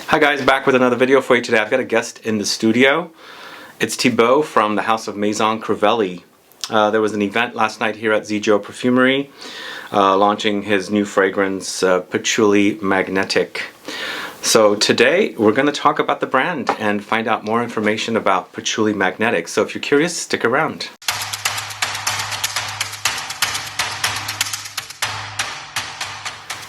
Hi guys, back with another video for you today. I've got a guest in the studio. It's Thibaud from the house of MAISON CRIVELLI. There was an event last night here at ZGO Perfumery launching his new fragrance, Patchouli Magnetik. So today we're going to talk about the brand and find out more information about Patchouli Magnetik. So if you're curious, stick around.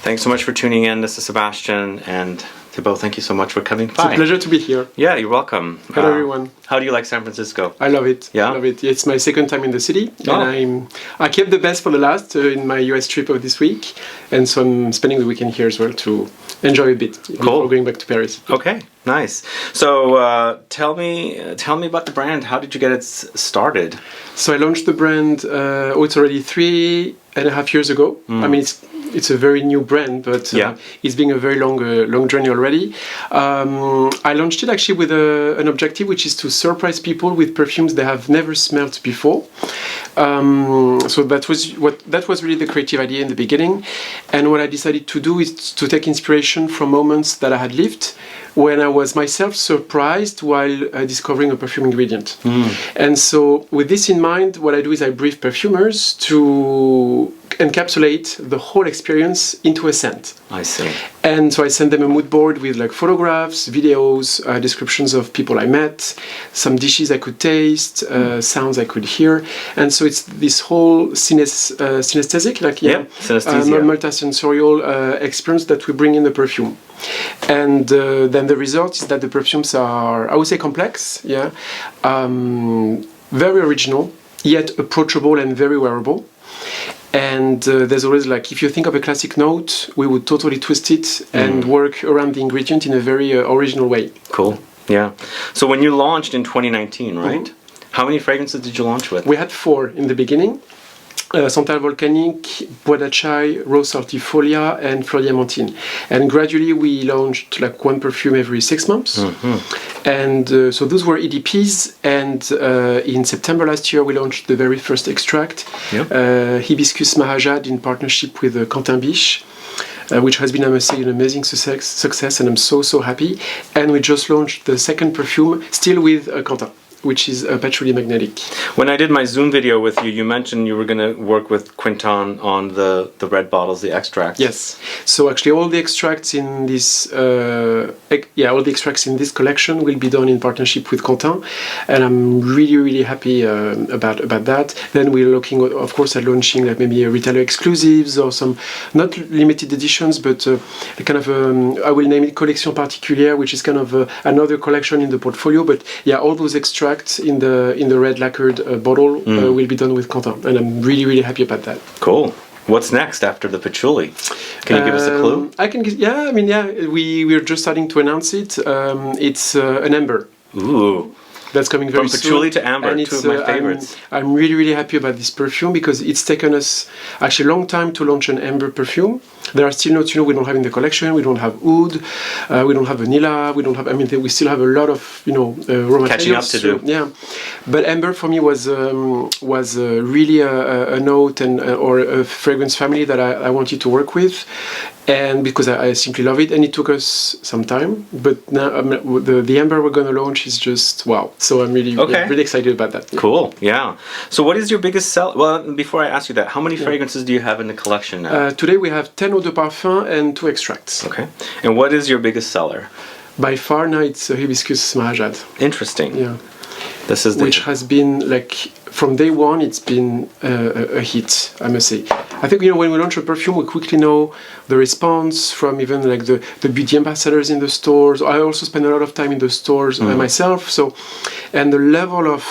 Thanks so much for tuning in. This is Sebastian and Thibaud, thank you so much for coming by. It's a pleasure to be here. Yeah, you're welcome. Hello everyone. How do you like San Francisco? I love it. Yeah? I love it. It's my second time in the city. Oh. And I kept the best for the last in my US trip of this week. And so I'm spending the weekend here as well to enjoy a bit before going back to Paris. Okay, nice. So tell me about the brand. How did you get it started? So I launched the brand, it's already 3.5 years ago. I mean, it's a very new brand, but it's been a very long journey already. I launched it actually with an objective, which is to surprise people with perfumes they have never smelled before. So that was really the creative idea in the beginning. And what I decided to do is to take inspiration from moments that I had lived when I was myself surprised while discovering a perfume ingredient. And so with this in mind, what I do is I brief perfumers to encapsulate the whole experience into a scent. I see. And so I send them a mood board with like photographs, videos, descriptions of people I met, some dishes I could taste, sounds I could hear. And so it's this whole synesthetic, like multisensorial experience that we bring in the perfume. And then the result is that the perfumes are, I would say, complex, very original, yet approachable and very wearable. And there's always like, if you think of a classic note, we would totally twist it and work around the ingredient in a very original way. Cool. Yeah. So when you launched in 2019, right? How many fragrances did you launch with? We had 4 in the beginning. Santal Volcanic, Bois d'Achai, Rose Saltifolia, and Fleur Diamantine. And gradually we launched like 1 perfume every 6 months. And so those were EDPs. And in September last year we launched the very first extract, HIBISCUS MAHAJAD, in partnership with Quentin Biche. Which has been, I must say, an amazing success, and I'm so happy. And we just launched the second perfume, still with Quentin, which is Patchouli Magnetik. When I did my Zoom video with you, you mentioned you were going to work with Quentin on the red bottles, the extracts. Yes. So actually all the extracts in this collection will be done in partnership with Quentin, and I'm really happy about that. Then we're looking, of course, at launching like maybe a retailer exclusives or some not limited editions, but kind of I will name it Collection Particulière, which is kind of another collection in the portfolio. But yeah, all those extracts in the red lacquered bottle will be done with Quentin, and I'm really happy about that. Cool. What's next after the patchouli? Can you give us a clue? I can. We're just starting to announce it. It's an amber. Ooh. That's coming very soon. From patchouli to amber, and 2 of my favorites. I'm really happy about this perfume because it's taken us actually a long time to launch an amber perfume. There are still notes, we don't have in the collection. We don't have oud, we don't have vanilla, we don't have. I mean, we still have a lot of raw materials. Catching up to do. Yeah, but amber for me was really a note or a fragrance family that I wanted to work with. And because I simply love it, and it took us some time, but now the amber we're going to launch is just wow. So I'm really excited about that. Cool, yeah. So what is your biggest sell? Well, before I ask you that, how many fragrances do you have in the collection now? Today we have 10 eau de parfum and 2 extracts. Okay. And what is your biggest seller? By far now it's HIBISCUS MAHAJAD. Interesting. Yeah. This is which has been like from day one, it's been a hit, I must say. I think when we launch a perfume, we quickly know the response from even like the beauty ambassadors in the stores. I also spend a lot of time in the stores myself. So, and the level of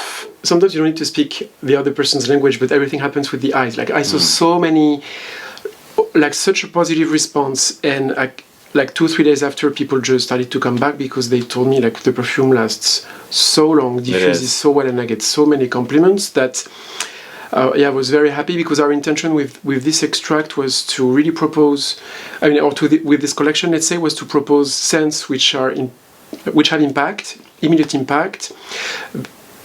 sometimes you don't need to speak the other person's language, but everything happens with the eyes. Like I saw so many, like such a positive response, and like 2-3 days after, people just started to come back because they told me like the perfume lasts so long, diffuses so well, and I get so many compliments that I was very happy because our intention with this extract was to really propose, with this collection, let's say, was to propose scents which have impact, immediate impact,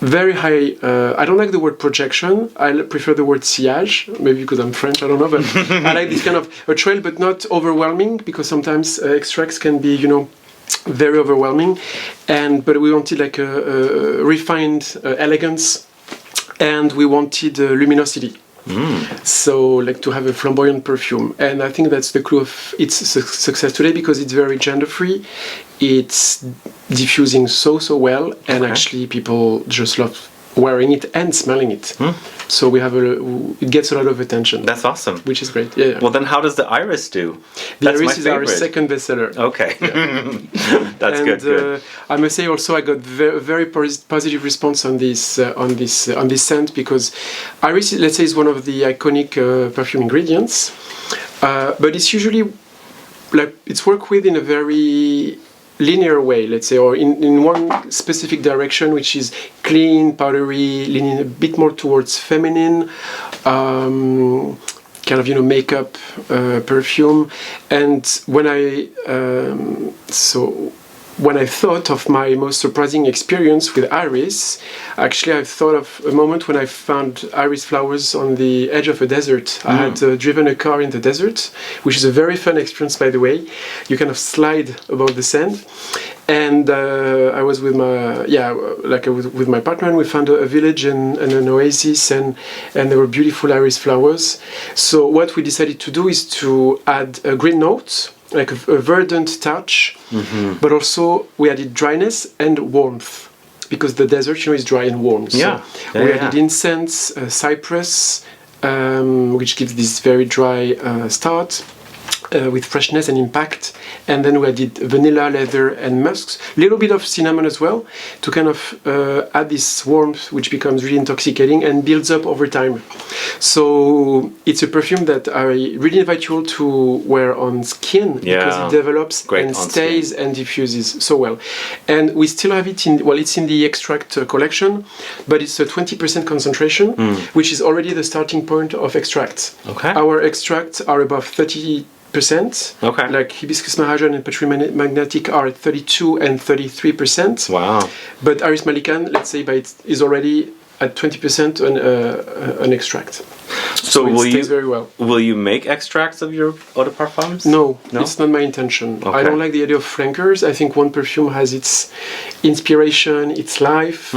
very high, I don't like the word projection, I prefer the word sillage, maybe because I'm French, I don't know, but I like this kind of a trail, but not overwhelming, because sometimes extracts can be, very overwhelming, but we wanted like a refined elegance, and we wanted luminosity. So like to have a flamboyant perfume, and I think that's the clue of its success today, because it's very gender free, it's diffusing so well, and actually people just love wearing it and smelling it. So we have it gets a lot of attention. That's awesome. Which is great. Yeah. Well, then how does the iris do? The That's iris my is our favorite. second bestseller. Okay. That's good. I must say also I got very positive response on this scent, because iris, let's say, is one of the iconic perfume ingredients, but it's usually like it's worked with in a very linear way, let's say, or in one specific direction, which is clean, powdery, leaning a bit more towards feminine, kind of, makeup perfume. And when I thought of my most surprising experience with iris, actually I thought of a moment when I found iris flowers on the edge of a desert. I had driven a car in the desert, which is a very fun experience, by the way. You kind of slide above the sand, and I was with my partner, and we found a village and an oasis, and there were beautiful iris flowers. So what we decided to do is to add green notes, like a verdant touch, but also we added dryness and warmth, because the desert, is dry and warm. So we added incense, cypress, which gives this very dry start, with freshness and impact. And then we added vanilla, leather, and musks. A little bit of cinnamon as well, to kind of add this warmth, which becomes really intoxicating and builds up over time. So it's a perfume that I really invite you all to wear on skin, because it develops and stays and diffuses so well. And we still have it it's in the extract collection, but it's a 20% concentration, which is already the starting point of extracts. Okay. Our extracts are above 30%. Okay. Like Hibiscus MAHAJAD and Patchouli Magnetik are at 32 and 33%. Wow. But Iris MALIKHAN, let's say, is already at 20% an extract. So it stays very well. Will you make extracts of your eau de parfums? No, it's not my intention. Okay. I don't like the idea of flankers. I think one perfume has its inspiration, its life.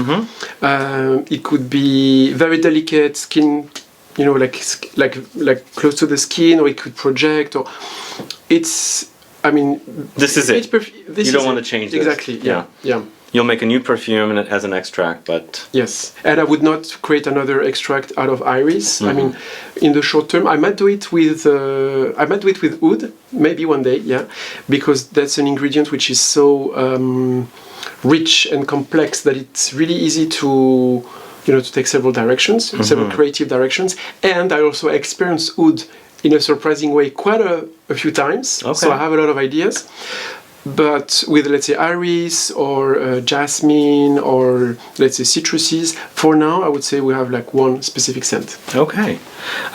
It could be very delicate skin, like close to the skin, or it could project, or this is it. You don't want to change this. Exactly. Yeah. You'll make a new perfume as an extract, but yes, and I would not create another extract out of iris. In the short term, I might do it with oud, maybe one day, because that's an ingredient which is so rich and complex that it's really easy to take several directions, several creative directions. And I also experienced oud in a surprising way quite a few times. Okay. So I have a lot of ideas. But with, let's say, iris or jasmine or, let's say, citruses, for now, I would say we have like one specific scent. Okay.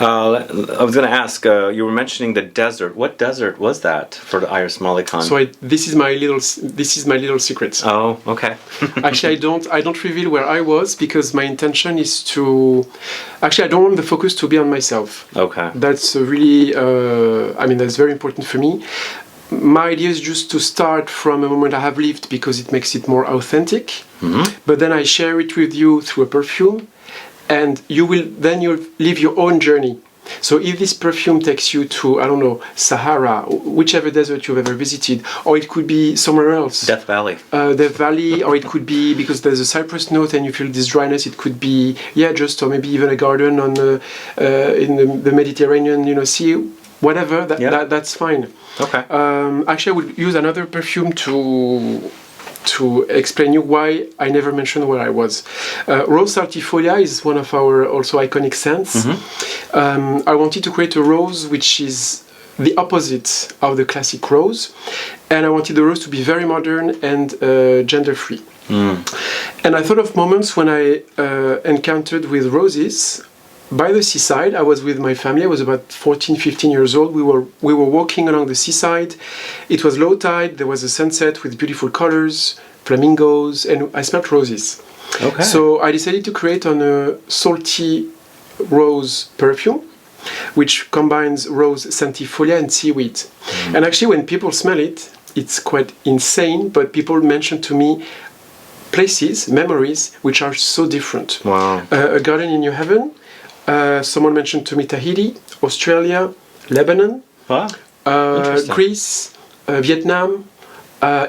I was going to ask, you were mentioning the desert. What desert was that for the Iris MALIKHAN? So this is my little secret. Oh, okay. Actually, I don't reveal where I was, because my intention is to. Actually, I don't want the focus to be on myself. Okay. That's really. That's very important for me. My idea is just to start from a moment I have lived, because it makes it more authentic. But then I share it with you through a perfume, and you'll live your own journey. So if this perfume takes you to, I don't know, Sahara, whichever desert you've ever visited, or it could be somewhere else. Death Valley. Death Valley, or it could be, because there's a cypress note and you feel this dryness, it could be, or maybe even a garden in the Mediterranean, sea, whatever, that's fine. Okay. Actually, I would use another perfume to explain you why I never mentioned where I was. Rose Saltifolia is one of our also iconic scents. I wanted to create a rose which is the opposite of the classic rose, and I wanted the rose to be very modern and gender-free. And I thought of moments when I encountered with roses by the seaside. I was with my family. I was about 14, 15 years old. We were walking along the seaside. It was low tide. There was a sunset with beautiful colors, flamingos, and I smelled roses. Okay. So I decided to create on a salty rose perfume. which combines rose, SALTIFOLIA, and seaweed. And actually, when people smell it, it's quite insane, but people mention to me places, memories, which are so different. Wow. A garden in New Haven, someone mentioned to me Tahiti, Australia, Lebanon, Wow. Greece, Vietnam,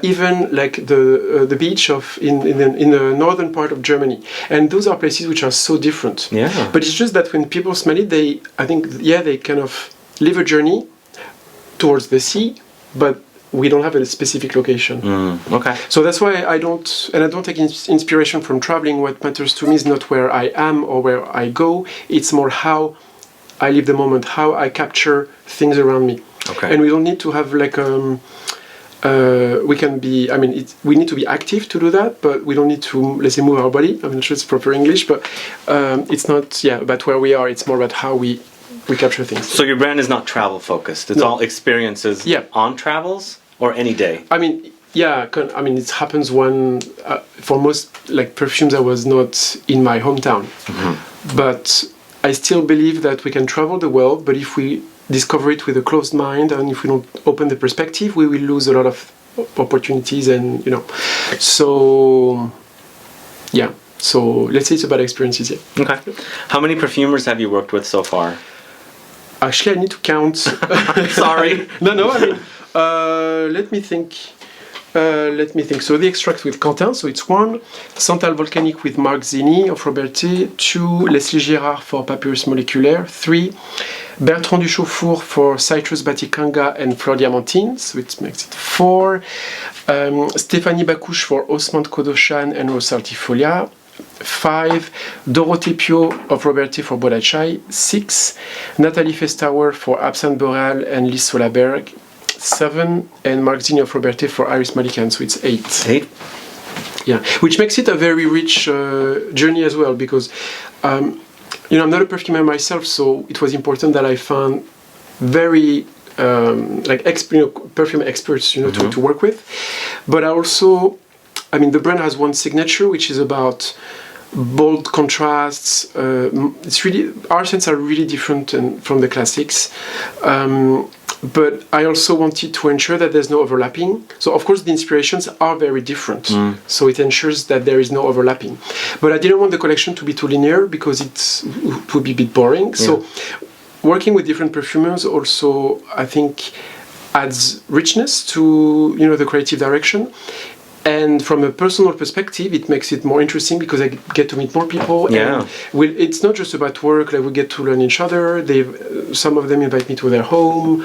even like the beach in the northern part of Germany. And those are places which are so different. Yeah. But it's just that when people smell it, they kind of live a journey towards the sea, but we don't have a specific location. Okay. So that's why I don't take inspiration from traveling. What matters to me is not where I am or where I go. It's more how I live the moment, how I capture things around me. Okay. And we don't need to have like we can be. I mean, we need to be active to do that, but we don't need to, let's say, move our body. I'm not sure it's proper English, but it's not about where we are. It's more about how we capture things. So your brand is not travel focused. It's all experiences on travels or any day. I mean, it happens for most like perfumes I was not in my hometown. But I still believe that we can travel the world, but if we discover it with a closed mind and if we don't open the perspective, we will lose a lot of opportunities and, So let's say it's about experiences, Okay. How many perfumers have you worked with so far? Actually, I need to count. Sorry. No, I mean, let me think. So the extract with Quentin, so it's 1. Santal Volcanic with Marc Zini of Robertet. 2. Leslie Girard for Papyrus Moléculaire. 3. Bertrand Duchaufour for Citrus Batikanga and Fleur Diamantine, so it makes it 4. Stéphanie Bacouche for Osmand Kodoshan and Rose SALTIFOLIA. 5. Dorothée Pio of Robertet for Bodachai. 6. Nathalie Festauer for Absinthe Boreale and Lys Solaberg. 7. And Marc Zini of Robertet for Iris MALIKHAN, so it's 8. 8. Yeah, which makes it a very rich journey as well, because I'm not a perfumer myself, so it was important that I found very perfume experts, to work with. But the brand has one signature, which is about bold contrasts. It's really, our scents are really different from the classics. But I also wanted to ensure that there's no overlapping. So of course the inspirations are very different. So it ensures that there is no overlapping. But I didn't want the collection to be too linear because it would be a bit boring. Yeah. So working with different perfumers also, I think, adds richness to the creative direction. And from a personal perspective, it makes it more interesting because I get to meet more people. Yeah. And it's not just about work. Like we get to learn each other. Some of them invite me to their home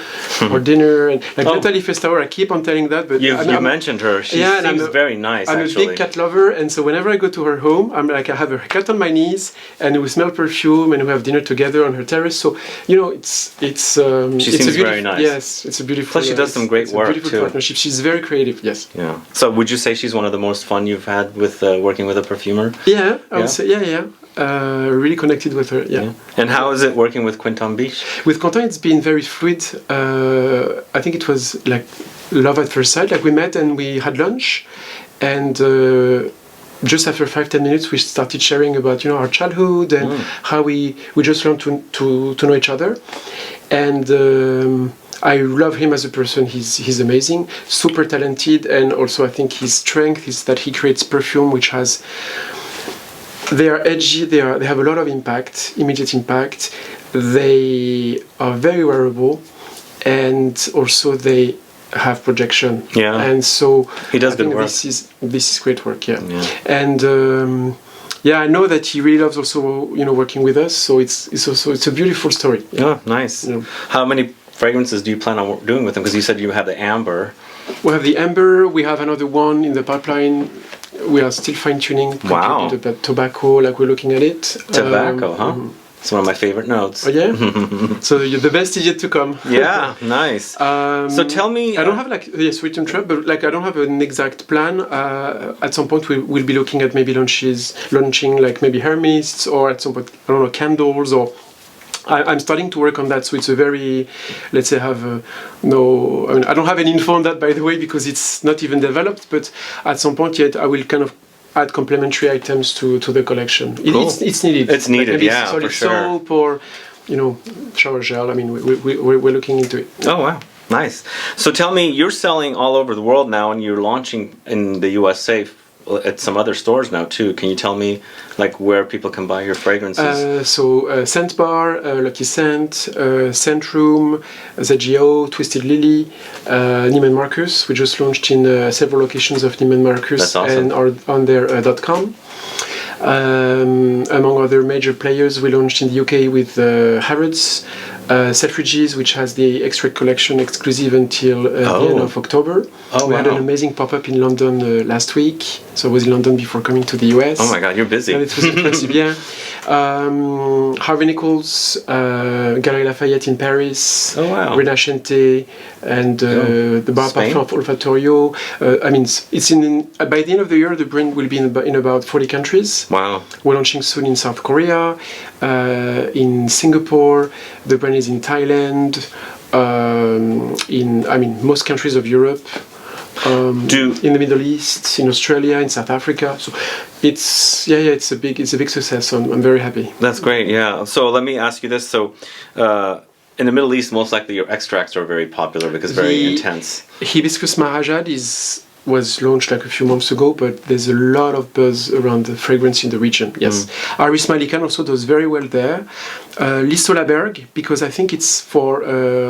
or dinner. And Nathalie Festauer, I keep on telling that. But you mentioned her. She seems very nice. I'm actually a big cat lover, and so whenever I go to her home, I have her cat on my knees, and we smell perfume, and we have dinner together on her terrace. So she seems very nice. Yes, it's a beautiful. Plus, she does some great work too. Partnership. She's very creative. Yes. Yeah. So would you say she's one of the most fun you've had with working with a perfumer? Yeah, I would say, really connected with her, yeah. And how is it working with Quentin Biche? With Quentin, it's been very fluid. I think it was like love at first sight. Like we met and we had lunch, and just after 5-10 minutes, we started sharing about our childhood and how we just learned to know each other. And I love him as a person. He's amazing, super talented, and also I think his strength is that he creates perfume which has. They are edgy. They have a lot of impact, immediate impact. They are very wearable, and also they have projection. Yeah. And so he does good work. This is great work. Yeah. And I know that he really loves also working with us. So it's a beautiful story. Yeah. Oh, nice. How many fragrances do you plan on doing with them? Because you said you have the amber. We have the amber. We have another one in the pipeline. We are still fine-tuning. Wow. The tobacco, like we're looking at it. Tobacco, huh? It's one of my favorite notes. Oh, yeah? So the best is yet to come. Yeah, nice. So tell me... I don't have sweet and trap, but I don't have an exact plan. At some point we'll be looking at maybe launching like maybe hair mists, or at some point, I don't know, candles, or... I'm starting to work on that, so it's a very, let's say, I don't have any info on that, by the way, because it's not even developed, but at some point yet I will kind of add complementary items to the collection. Cool. It's needed. It's needed, like yeah, for sure. Soap or shower gel. I mean, we're looking into it. Oh wow, nice. So tell me, you're selling all over the world now, and you're launching in the USA at some other stores now too. Can you tell me like where people can buy your fragrances? Scent Bar, Lucky Scent, Scent Room, ZGO, Twisted Lily, Neiman Marcus. We just launched in several locations of Neiman Marcus. That's awesome. And are on their .com. Among other major players, we launched in the UK with Harrods, Selfridges, which has the Extract collection exclusive until the end of October. We had an amazing pop-up in London last week, so I was in London before coming to the US. Oh my god, you're busy. And it was impressive, yeah. Harvey Nichols, Galeries Lafayette in Paris, Renascente, and the Bar Parfum of Olfatorio. I mean, it's by the end of the year, the brand will be in about 40 countries. Wow. We're launching soon in South Korea, in Singapore. The brand is in Thailand, in most countries of Europe, in the Middle East, in Australia, in South Africa. So it's a big success. So I'm very happy. That's great. Yeah. So let me ask you this. So in the Middle East, most likely your extracts are very popular because very intense. Hibiscus MAHAJAD was launched like a few months ago, but there's a lot of buzz around the fragrance in the region. Yes. Iris MALIKHAN also does very well there. SOLABERG, because I think it's for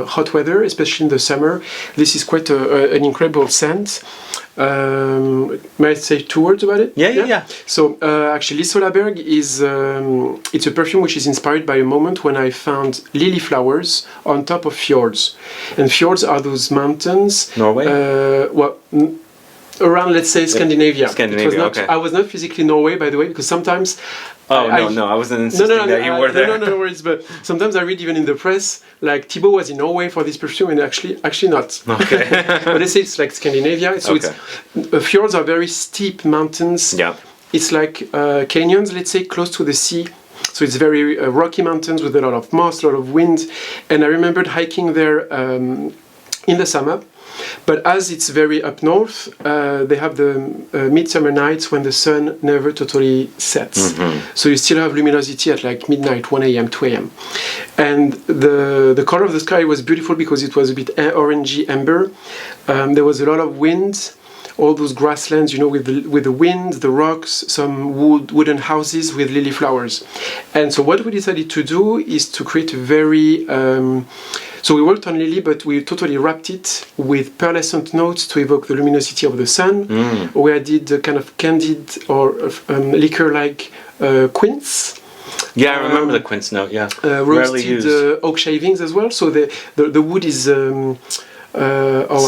hot weather, especially in the summer. This is quite an incredible scent. May I say 2 words about it? Yeah. So actually, SOLABERG is it's a perfume which is inspired by a moment when I found lily flowers on top of fjords, and fjords are those mountains. Norway. Around, let's say, Scandinavia. Okay. I was not physically in Norway, by the way, because sometimes. I wasn't insisting that you were there. No worries. But sometimes I read even in the press, like Thibaud was in Norway for this perfume, and actually not. Okay. But they say it's like Scandinavia. So fjords are very steep mountains. Yeah. It's like canyons, let's say, close to the sea. So it's very rocky mountains with a lot of moss, a lot of wind. And I remembered hiking there in the summer. But as it's very up north, they have the midsummer nights when the sun never totally sets. So you still have luminosity at like midnight, 1 a.m., 2 a.m. And the color of the sky was beautiful because it was a bit orangey amber. There was a lot of wind. All those grasslands, with the wind, the rocks, some wooden houses with lily flowers. And so what we decided to do is to create a very... So we worked on lily, but we totally wrapped it with pearlescent notes to evoke the luminosity of the sun. We added a kind of candied or liquor-like quince. Yeah, I remember the quince note, yeah. Roasted oak shavings as well. So the wood is...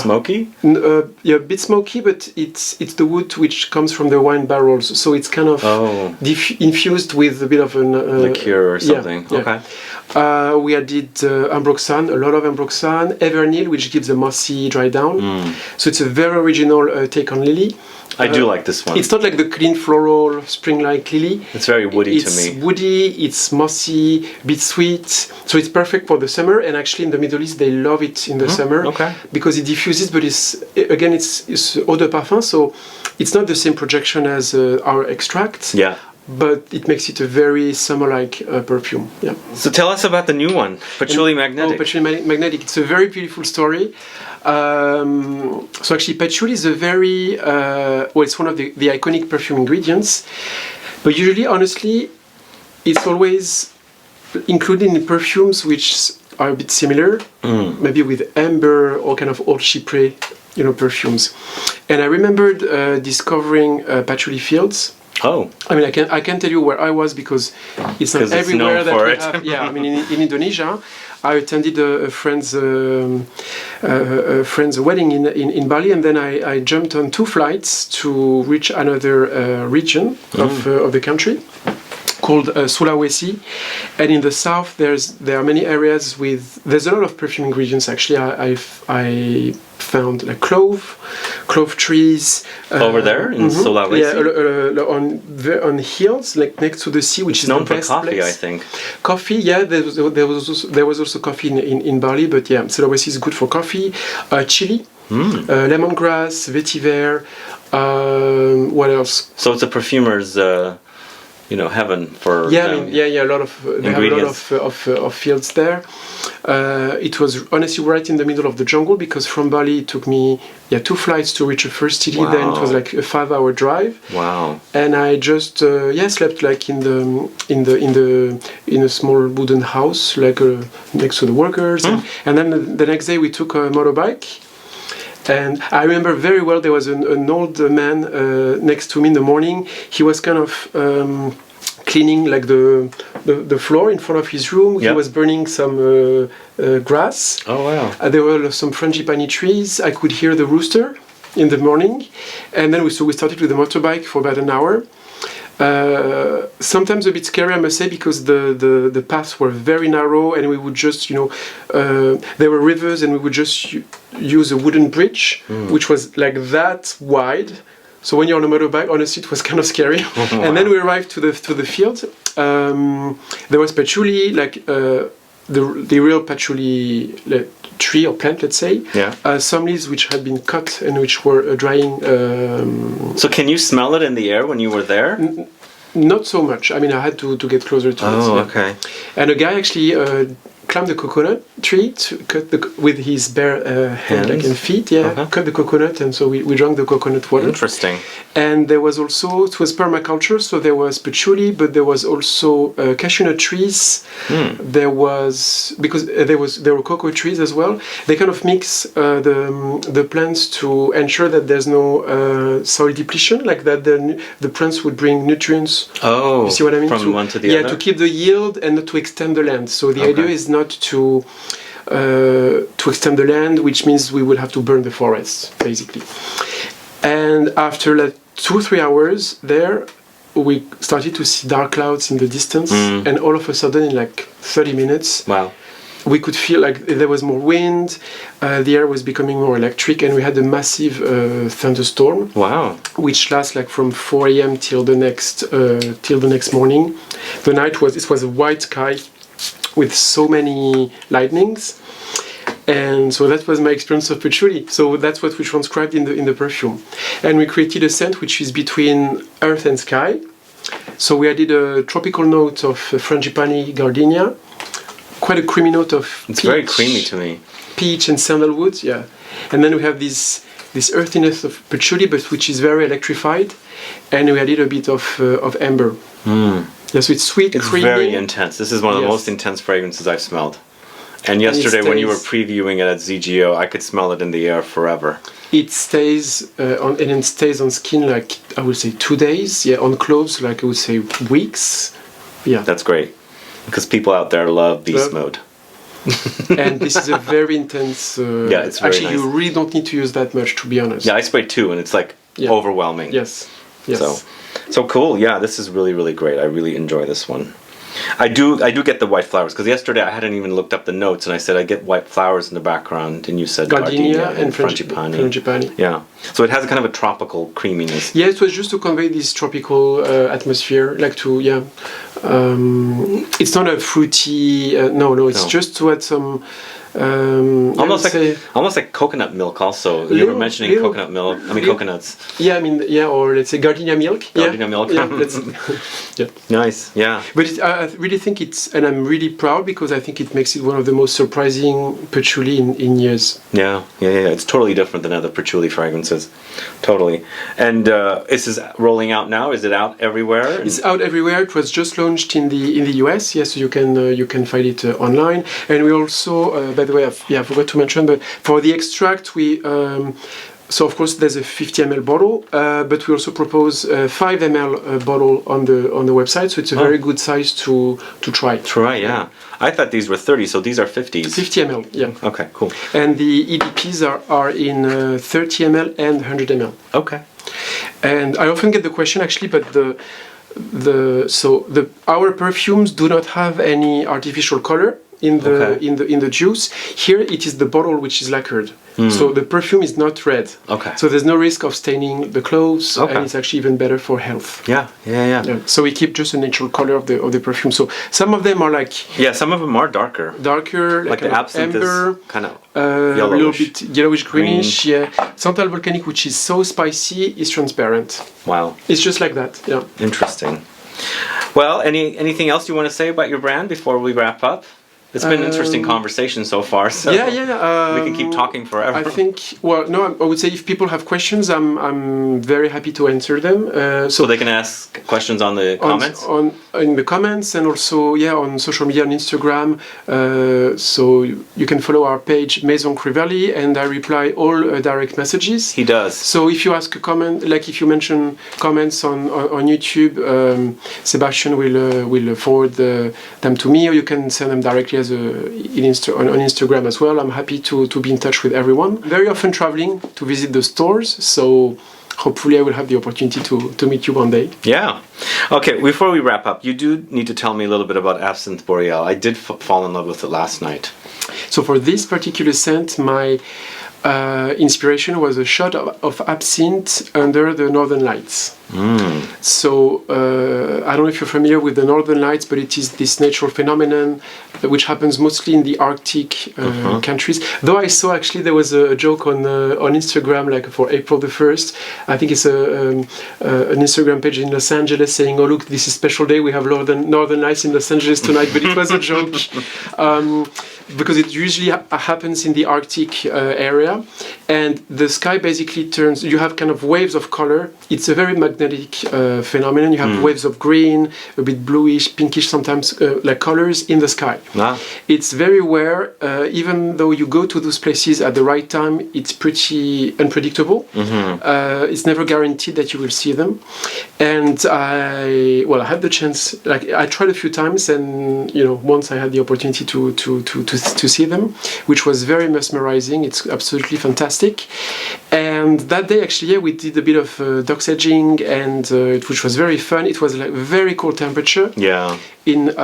smoky? A bit smoky, but it's the wood which comes from the wine barrels, so it's kind of infused with a bit of an liqueur or something. Okay. We added ambroxan, a lot of ambroxan, Everneal, which gives a mossy dry down. So it's a very original take on lily. I do like this one. It's not like the clean floral spring-like lily. It's very woody to me. It's woody, it's mossy, a bit sweet. So it's perfect for the summer. And actually in the Middle East, they love it in the summer because it diffuses, but it's eau de parfum. So it's not the same projection as our extracts. Yeah. But it makes it a very summer-like perfume. Yeah. So tell us about the new one, Patchouli Magnetik. Patchouli Magnetik. It's a very beautiful story. So actually, patchouli is a very it's one of the iconic perfume ingredients. But usually, honestly, it's always included in perfumes which are a bit similar, maybe with amber or kind of old chypre, perfumes. And I remembered discovering patchouli fields. Oh, I mean, I can tell you where I was because it's not everywhere that we have. Yeah, I mean, in Indonesia, I attended a friend's wedding in Bali, and then I jumped on 2 flights to reach another region of the country called Sulawesi. And in the south, there are many areas there's a lot of perfume ingredients. Actually, I found like clove trees over there in Sulawesi. Yeah, on hills like next to the sea, which is known the for best coffee, place. I think. Coffee, yeah. There was also coffee in Bali, but yeah, Sulawesi is good for coffee. Chili, lemongrass, vetiver. What else? So it's a perfumer's heaven for yeah, them. a lot of they have a lot of fields there. It was honestly right in the middle of the jungle because from Bali it took me 2 flights to reach the first city. Wow. Then it was like a 5-hour drive. Wow. And I just slept like in a small wooden house like next to the workers. And then the next day we took a motorbike. And I remember very well there was an old man next to me in the morning. He was kind of cleaning like the floor in front of his room. He was burning some grass. Oh wow! There were some frangipani trees. I could hear the rooster in the morning, and then we started with the motorbike for about an hour. Sometimes a bit scary, I must say, because the paths were very narrow, and we would just, there were rivers, and we would just use a wooden bridge, which was like that wide. So when you're on a motorbike, honestly, it was kind of scary. And then we arrived to the field. There was patchouli, like the real patchouli tree or plant, let's say. Yeah. Some leaves which had been cut and which were drying. So can you smell it in the air when you were there? Not so much. I mean, I had to get closer to it. Oh, okay. And a guy actually climbed the coconut tree to cut with his bare hand and feet. Yeah, cut the coconut, and so we drank the coconut water. Interesting. And there was also, it was permaculture, so there was patchouli, but there was also cashew nut trees. There was, because there were cocoa trees as well. They kind of mix the plants to ensure that there's no soil depletion, like that the plants would bring nutrients. Oh, you see what I mean? From one to the other? Yeah, to keep the yield and not to extend the land. So the idea is not to extend the land, which means we will have to burn the forests, basically. And after like 2-3 hours there, we started to see dark clouds in the distance, and all of a sudden, in like 30 minutes, we could feel like there was more wind, the air was becoming more electric, and we had a massive thunderstorm. Wow! Which lasts like from 4 a.m. till the next morning. The night was a white sky with so many lightnings. And so that was my experience of patchouli. So that's what we transcribed in the perfume. And we created a scent which is between earth and sky. So we added a tropical note of frangipani gardenia, quite a creamy note of It's very creamy to me. Peach and sandalwood, yeah. And then we have this earthiness of patchouli, but which is very electrified. And we added a bit of amber. Yeah, so it's sweet, creamy. It's very intense. This is one of the most intense fragrances I've smelled. And yesterday, when you were previewing it at ZGO, I could smell it in the air forever. It stays it stays on skin like, I would say 2 days. Yeah, on clothes like I would say weeks. Yeah, that's great because people out there love beast mode. And this is a very intense. Yeah, it's very actually nice. You really don't need to use that much, to be honest. Yeah, I sprayed 2, and it's like overwhelming. Yes. So cool. Yeah, this is really, really great. I really enjoy this one. I do get the white flowers because yesterday I hadn't even looked up the notes, and I said I get white flowers in the background, and you said gardenia and frangipani. Yeah, so it has a kind of a tropical creaminess. Yeah, it was just to convey this tropical atmosphere, like to it's not a fruity. It's just to add some. Almost like coconut milk. Also, you were mentioning coconut milk. I mean coconuts. Yeah, or let's say gardenia milk. Gardenia milk. Yeah, nice. Yeah. But I really think and I'm really proud because I think it makes it one of the most surprising patchouli in years. Yeah. It's totally different than other patchouli fragrances. Totally. And this is rolling out now. Is it out everywhere? It's out everywhere. It was just launched in the US. Yes, so you can find it online. And we also. By the way, I forgot to mention, but for the extract, so of course there's a 50 ml bottle, but we also propose a 5 ml bottle on the website, so it's a very good size to try. Yeah. I thought these were 30, so these are 50s. 50 ml, yeah. Okay, cool. And the EDPs are in 30 ml and 100 ml. Okay. And I often get the question actually, but our perfumes do not have any artificial color in the juice. Here it is the bottle which is lacquered. So the perfume is not red. Okay. So there's no risk of staining the clothes, and it's actually even better for health. Yeah. So we keep just a natural color of the perfume. So some of them are like some of them are darker, like the absinthe amber, is kind of a little bit yellowish greenish. Yeah. Santal volcanic, which is so spicy, is transparent. Wow. It's just like that. Yeah. Interesting. Well, anything else you want to say about your brand before we wrap up? It's been an interesting conversation so far, so yeah. We can keep talking forever. I think, well, no, I would say if people have questions, I'm very happy to answer them. So they can ask questions on the comments? In the comments, and also, on social media, on Instagram. So you can follow our page, MAISON CRIVELLI, and I reply all direct messages. He does. So if you ask a comment, like if you mention comments on YouTube, Sebastian will forward them to me, or you can send them directly on Instagram as well. I'm happy to be in touch with everyone. Very often traveling to visit the stores, so hopefully I will have the opportunity to meet you one day. Yeah. Okay, before we wrap up, you do need to tell me a little bit about Absinthe Boreale. I did fall in love with it last night. So for this particular scent, my inspiration was a shot of absinthe under the Northern Lights. So I don't know if you're familiar with the Northern Lights, but it is this natural phenomenon which happens mostly in the Arctic countries. Though I saw actually there was a joke on Instagram, like for April the 1st. I think it's an Instagram page in Los Angeles saying, "Oh look, this is a special day. We have Northern Lights in Los Angeles tonight." But it was a joke. Because it usually happens in the Arctic area, and the sky basically turns. You have kind of waves of color. It's a very magnetic phenomenon. You have waves of green, a bit bluish, pinkish sometimes, like colors in the sky. It's very rare. Even though you go to those places at the right time, it's pretty unpredictable. It's never guaranteed that you will see them. And I had the chance. Like I tried a few times, and once I had the opportunity to see them, which was very mesmerizing. It's absolutely fantastic. And that day, actually, we did a bit of dock edging, and which was very fun. It was like very cold temperature. Yeah.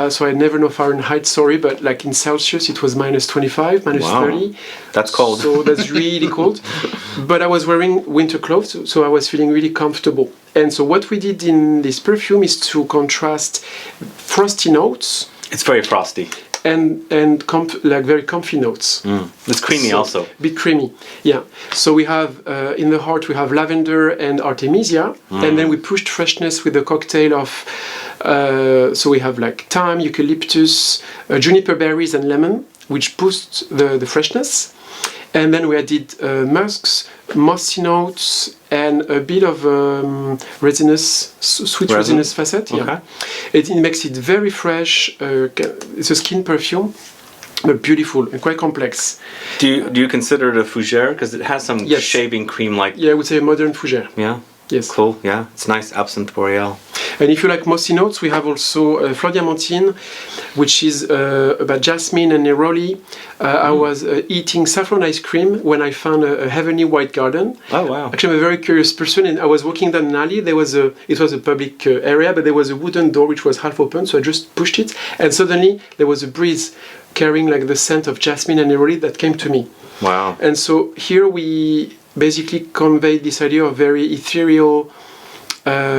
So I never know Fahrenheit, sorry, but like in Celsius, it was minus 25, minus 30. That's cold. So that's really cold. But I was wearing winter clothes, so I was feeling really comfortable. And so what we did in this perfume is to contrast frosty notes. It's very frosty. And like very comfy notes. It's creamy, so, also. A bit creamy, yeah. So we have in the heart we have lavender and artemisia, and then we pushed freshness with a cocktail of. So we have like thyme, eucalyptus, juniper berries, and lemon, which boosts the freshness. And then we added musks, mossy notes, and a bit of sweet resinous facet. Okay. Yeah. It makes it very fresh. It's a skin perfume, but beautiful and quite complex. Do you consider it a fougere? Because it has some shaving cream-like. Yeah, I would say a modern fougere. Yeah. Yes. Cool. Yeah, it's nice. Absinthe Boreale. And if you like mossy notes, we have also FLEUR Diamantine, which is about jasmine and neroli. I was eating saffron ice cream when I found a heavenly white garden. Oh wow! Actually, I'm a very curious person, and I was walking down an alley. It was a public area, but there was a wooden door which was half open, so I just pushed it, and suddenly there was a breeze carrying like the scent of jasmine and neroli that came to me. Wow! And so here we basically conveyed this idea of very ethereal,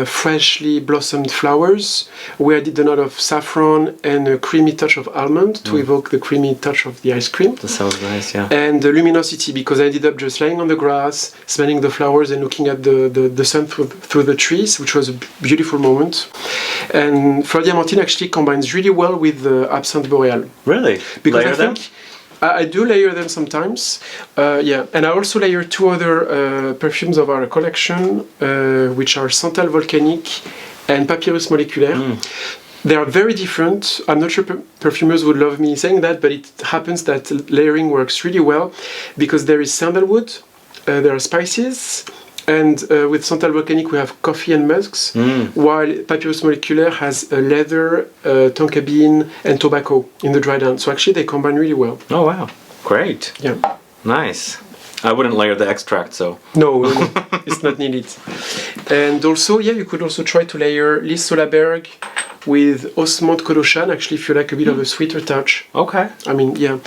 freshly blossomed flowers, where I did a lot of saffron and a creamy touch of almond to evoke the creamy touch of the ice cream. That sounds nice, yeah. And the luminosity, because I ended up just laying on the grass, smelling the flowers and looking at the sun through the trees, which was a beautiful moment. And FLEUR Diamantine actually combines really well with the Absinthe Boreale. Really? Because Layer I think I do layer them sometimes, and I also layer two other perfumes of our collection, which are Santal Volcanique and Papyrus Moléculaire. They are very different. I'm not sure perfumers would love me saying that, but it happens that layering works really well because there is sandalwood, there are spices, and with Santal Volcanique we have coffee and musks, while Papyrus Moléculaire has leather, tonka bean, and tobacco in the dry down. So actually they combine really well. Oh wow, great. Yeah. Nice. I wouldn't layer the extract, so. No, it's not needed. And also, you could also try to layer Lys Solaberg with Osmond Kodoshan, actually, if you like a bit of a sweeter touch. Okay. I mean, yeah.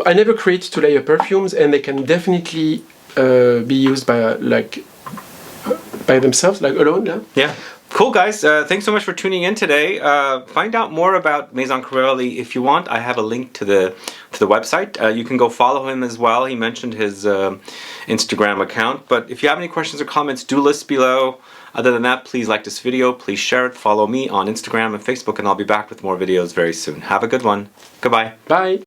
I never create to layer perfumes, and they can definitely be used by themselves, like alone. Yeah. Cool, guys. Thanks so much for tuning in today. Find out more about MAISON CRIVELLI if you want. I have a link to the website. You can go follow him as well. He mentioned his Instagram account. But if you have any questions or comments, do list below. Other than that, please like this video. Please share it. Follow me on Instagram and Facebook, and I'll be back with more videos very soon. Have a good one. Goodbye. Bye.